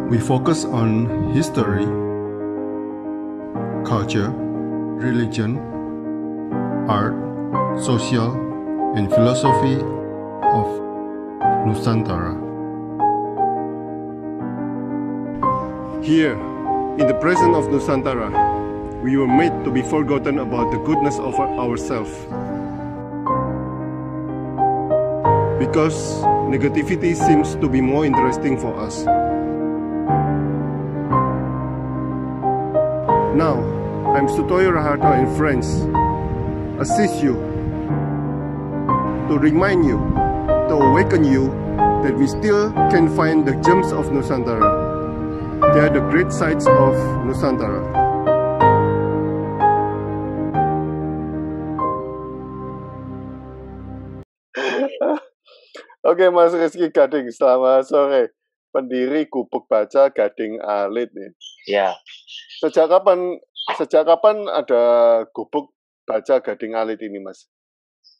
We focus on history, culture, religion, art, social, and philosophy of Nusantara. Here, in the presence of Nusantara, we were made to be forgotten about the goodness of ourselves. Because negativity seems to be more interesting for us. Now, I'm Sutoyo Raharto and friends, assist you, to remind you, to awaken you that we still can find the gems of Nusantara. They are the great sights of Nusantara. Oke, Mas Rizky Gading, selamat sore. Pendiri Gubuk Baca Gading Alit nih. Ya. Sejak kapan ada Gubuk Baca Gading Alit ini, Mas?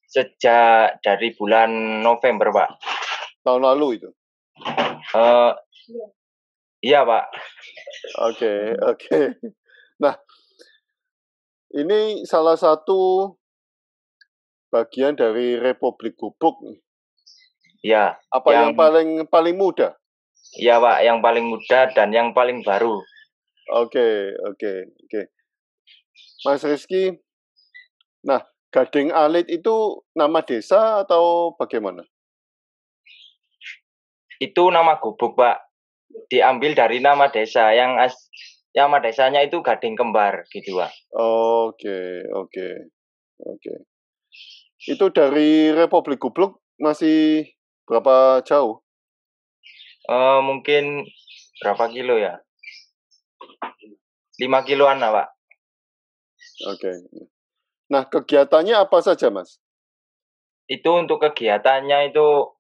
Sejak dari bulan November, Pak. Tahun lalu itu? Iya, Pak. Oke. Nah, ini salah satu bagian dari Republik Gubuk nih. Ya. Apa yang paling muda? Iya, Pak, yang paling muda dan yang paling baru. Oke. Mas Rizky, nah, Gading Alit itu nama desa atau bagaimana? Itu nama gubuk, Pak. Diambil dari nama desa. Nama desanya itu Gading Kembar, gitu, Pak. Oke. Itu dari Republik Gubuk masih berapa jauh? Mungkin berapa kilo ya? 5 kiloan lah, Pak. Oke. Nah, kegiatannya apa saja, Mas? Itu untuk kegiatannya itu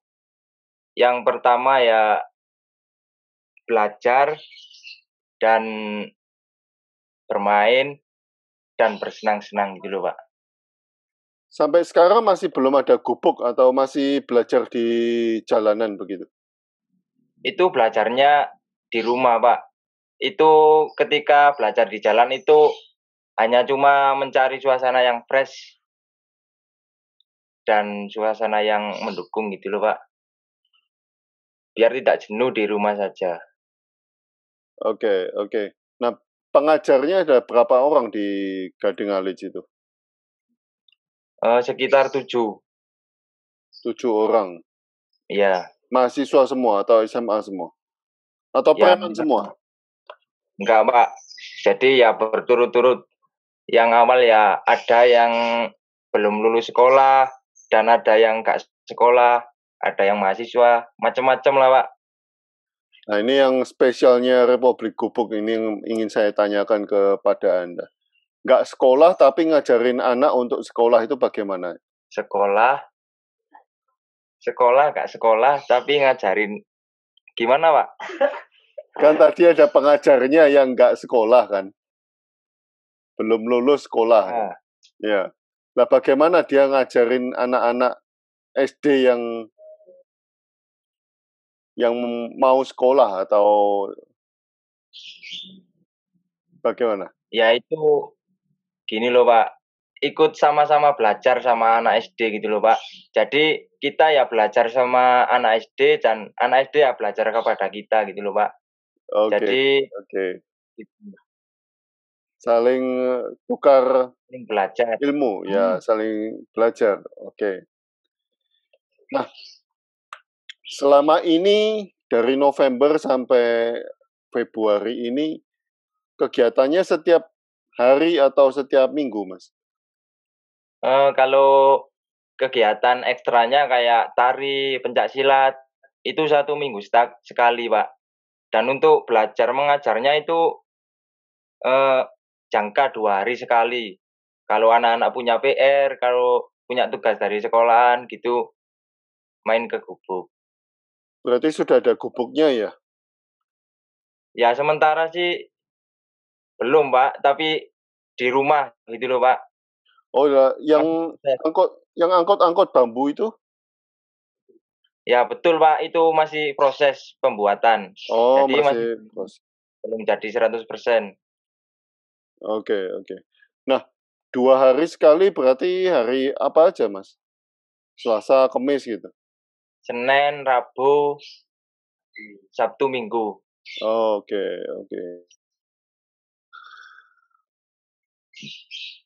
yang pertama ya belajar dan bermain dan bersenang-senang gitu loh, Pak. Sampai sekarang masih belum ada gubuk atau masih belajar di jalanan begitu? Itu belajarnya di rumah, Pak. Itu ketika belajar di jalan itu hanya cuma mencari suasana yang fresh dan suasana yang mendukung gitu loh, Pak. Biar tidak jenuh di rumah saja. Oke. Nah, pengajarnya ada berapa orang di Gading Alit itu? Sekitar 7. 7 orang? Iya. Mahasiswa semua atau SMA semua? Atau preman semua? Enggak, Pak. Jadi ya berturut-turut. Yang awal ya ada yang belum lulus sekolah, dan ada yang enggak sekolah, ada yang mahasiswa, macam-macam lah, Pak. Nah, ini yang spesialnya Republik Gubuk ini yang ingin saya tanyakan kepada Anda. Nggak sekolah tapi ngajarin anak untuk sekolah itu bagaimana? Sekolah nggak sekolah tapi ngajarin gimana, Pak? Kan tadi ada pengajarnya yang nggak sekolah kan? Belum lulus sekolah. Nah. Ya. Nah, bagaimana dia ngajarin anak-anak SD yang mau sekolah atau bagaimana? Ya itu gini loh, Pak. Ikut sama-sama belajar sama anak SD gitu loh, Pak. Jadi kita ya belajar sama anak SD dan anak SD ya belajar kepada kita gitu loh, Pak. Oke. Jadi saling tukar belajar ilmu, ya, saling belajar. Oke. Nah, selama ini dari November sampai Februari ini kegiatannya setiap hari atau setiap minggu, Mas? Kalau kegiatan ekstranya kayak tari, pencaksilat, itu 1 minggu sekali, Pak. Dan untuk belajar mengajarnya itu jangka 2 hari sekali. Kalau anak-anak punya PR, kalau punya tugas dari sekolahan gitu, main ke gubuk. Berarti sudah ada gubuknya ya? Ya sementara sih belum, Pak, tapi di rumah gitu loh, Pak. Oh ya, yang angkot bambu itu? Ya betul Pak, itu masih proses pembuatan. Oh, Jadi masih masih proses. belum jadi 100%. Oke, oke. Nah, 2 hari sekali berarti hari apa aja, Mas? Selasa, Kamis gitu? Senin, Rabu, Sabtu, Minggu. Oke, oke.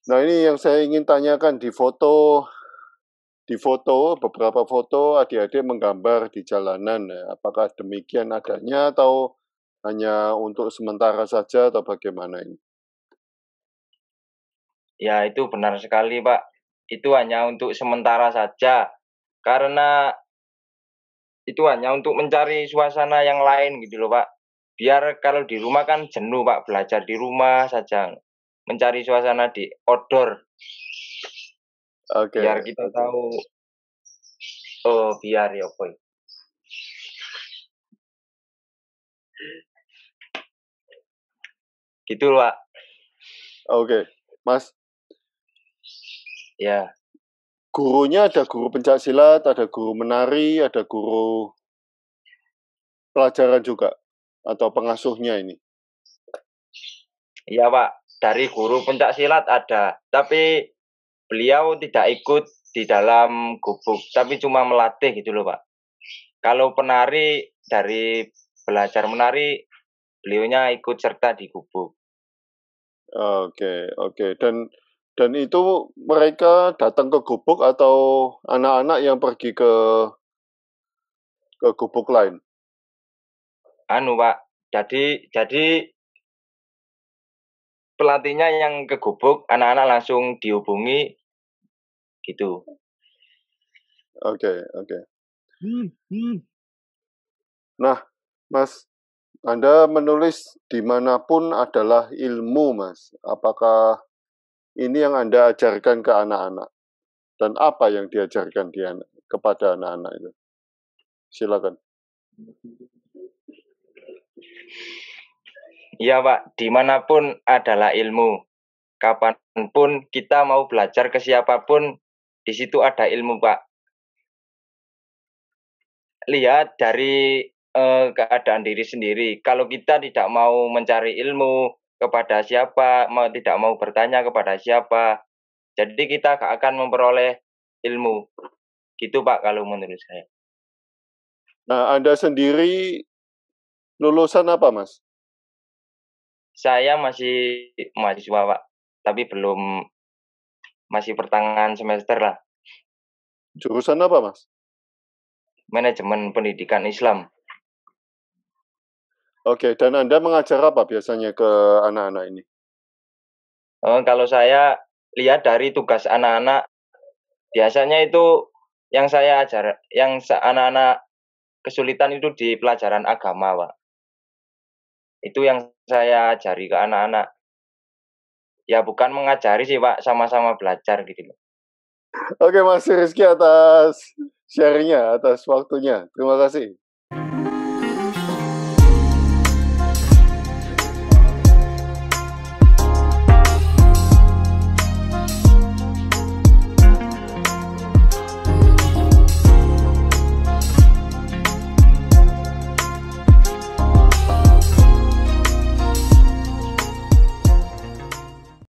Nah, ini yang saya ingin tanyakan di foto beberapa foto adik-adik menggambar di jalanan. Ya. Apakah demikian adanya atau hanya untuk sementara saja atau bagaimana ini? Ya itu benar sekali Pak. Itu hanya untuk sementara saja. Karena itu hanya untuk mencari suasana yang lain gitu loh Pak. Biar kalau di rumah kan jenuh Pak, belajar di rumah saja. Mencari suasana di outdoor. Oke, Biar kita oke. tahu, oh biar ya boy. Gitu loh Pak. Oke, Mas, Ya. gurunya ada guru pencaksilat, ada guru menari, ada guru pelajaran juga atau pengasuhnya ini? Iya Pak, dari guru pencak silat ada. Tapi beliau tidak ikut di dalam gubuk, tapi cuma melatih gitu loh Pak. Kalau penari dari belajar menari, beliaunya ikut serta di gubuk. Oke, oke. Dan itu mereka datang ke gubuk atau anak-anak yang pergi ke gubuk lain? Anu Pak, jadi pelatihnya yang ke gubuk, anak-anak langsung dihubungi gitu. Oke, oke. Nah, Mas, Anda menulis dimanapun adalah ilmu, Mas. Apakah ini yang Anda ajarkan ke anak-anak? Dan apa yang diajarkan kepada anak-anak itu? Silakan. Iya Pak, dimanapun adalah ilmu. Kapanpun kita mau belajar ke siapapun, di situ ada ilmu Pak. Lihat dari keadaan diri sendiri. Kalau kita tidak mau mencari ilmu kepada siapa, tidak mau bertanya kepada siapa, jadi kita gak akan memperoleh ilmu. Gitu Pak kalau menurut saya. Nah, Anda sendiri lulusan apa, Mas? Saya masih mahasiswa Pak, tapi masih pertengahan semester lah. Jurusan apa, Mas? Manajemen Pendidikan Islam. Oke, dan Anda mengajar apa biasanya ke anak-anak ini? Kalau saya lihat dari tugas anak-anak, biasanya itu yang saya ajar, yang anak-anak kesulitan itu di pelajaran agama, Pak. Itu yang saya ajari ke anak-anak. Ya bukan mengajari sih, Pak, sama-sama belajar gitu. Oke, Mas Rizky atas sharingnya, atas waktunya. Terima kasih.